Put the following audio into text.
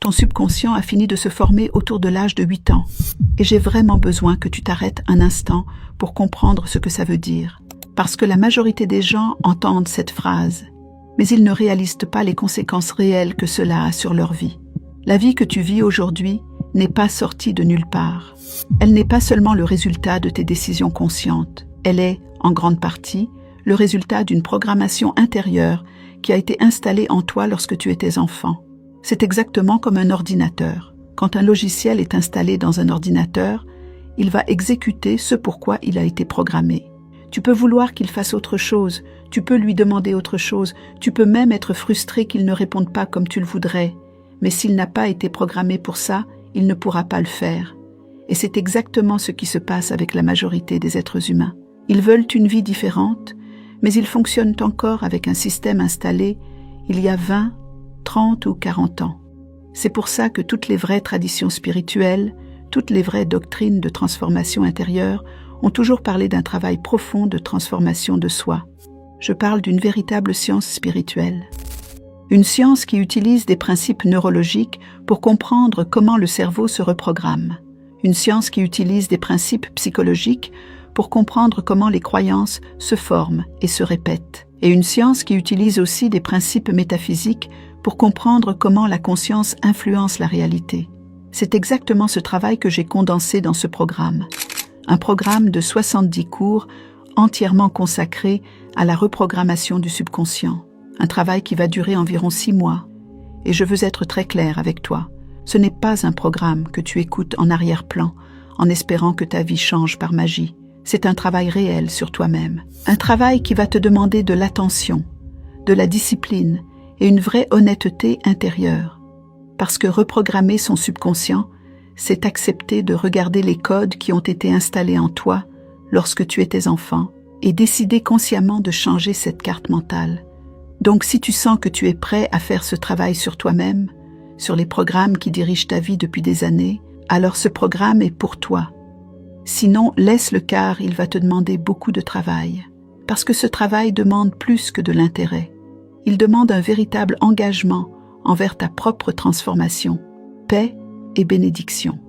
Ton subconscient a fini de se former autour de l'âge de 8 ans. Et j'ai vraiment besoin que tu t'arrêtes un instant pour comprendre ce que ça veut dire. Parce que la majorité des gens entendent cette phrase, mais ils ne réalisent pas les conséquences réelles que cela a sur leur vie. La vie que tu vis aujourd'hui n'est pas sortie de nulle part. Elle n'est pas seulement le résultat de tes décisions conscientes. Elle est, en grande partie, le résultat d'une programmation intérieure qui a été installée en toi lorsque tu étais enfant. C'est exactement comme un ordinateur. Quand un logiciel est installé dans un ordinateur, il va exécuter ce pourquoi il a été programmé. Tu peux vouloir qu'il fasse autre chose, tu peux lui demander autre chose, tu peux même être frustré qu'il ne réponde pas comme tu le voudrais. Mais s'il n'a pas été programmé pour ça, il ne pourra pas le faire. Et c'est exactement ce qui se passe avec la majorité des êtres humains. Ils veulent une vie différente, mais ils fonctionnent encore avec un système installé il y a 20, 30 ou 40 ans. C'est pour ça que toutes les vraies traditions spirituelles, toutes les vraies doctrines de transformation intérieure ont toujours parlé d'un travail profond de transformation de soi. Je parle d'une véritable science spirituelle. Une science qui utilise des principes neurologiques pour comprendre comment le cerveau se reprogramme. Une science qui utilise des principes psychologiques pour comprendre comment les croyances se forment et se répètent. Et une science qui utilise aussi des principes métaphysiques pour comprendre comment la conscience influence la réalité. C'est exactement ce travail que j'ai condensé dans ce programme. Un programme de 70 cours entièrement consacré à la reprogrammation du subconscient. Un travail qui va durer environ 6 mois. Et je veux être très clair avec toi. Ce n'est pas un programme que tu écoutes en arrière-plan, en espérant que ta vie change par magie. C'est un travail réel sur toi-même. Un travail qui va te demander de l'attention, de la discipline et une vraie honnêteté intérieure. Parce que reprogrammer son subconscient, c'est accepter de regarder les codes qui ont été installés en toi lorsque tu étais enfant et décider consciemment de changer cette carte mentale. Donc si tu sens que tu es prêt à faire ce travail sur toi-même, sur les programmes qui dirigent ta vie depuis des années, alors ce programme est pour toi. Sinon, laisse-le car il va te demander beaucoup de travail. Parce que ce travail demande plus que de l'intérêt. Il demande un véritable engagement envers ta propre transformation, paix et bénédiction.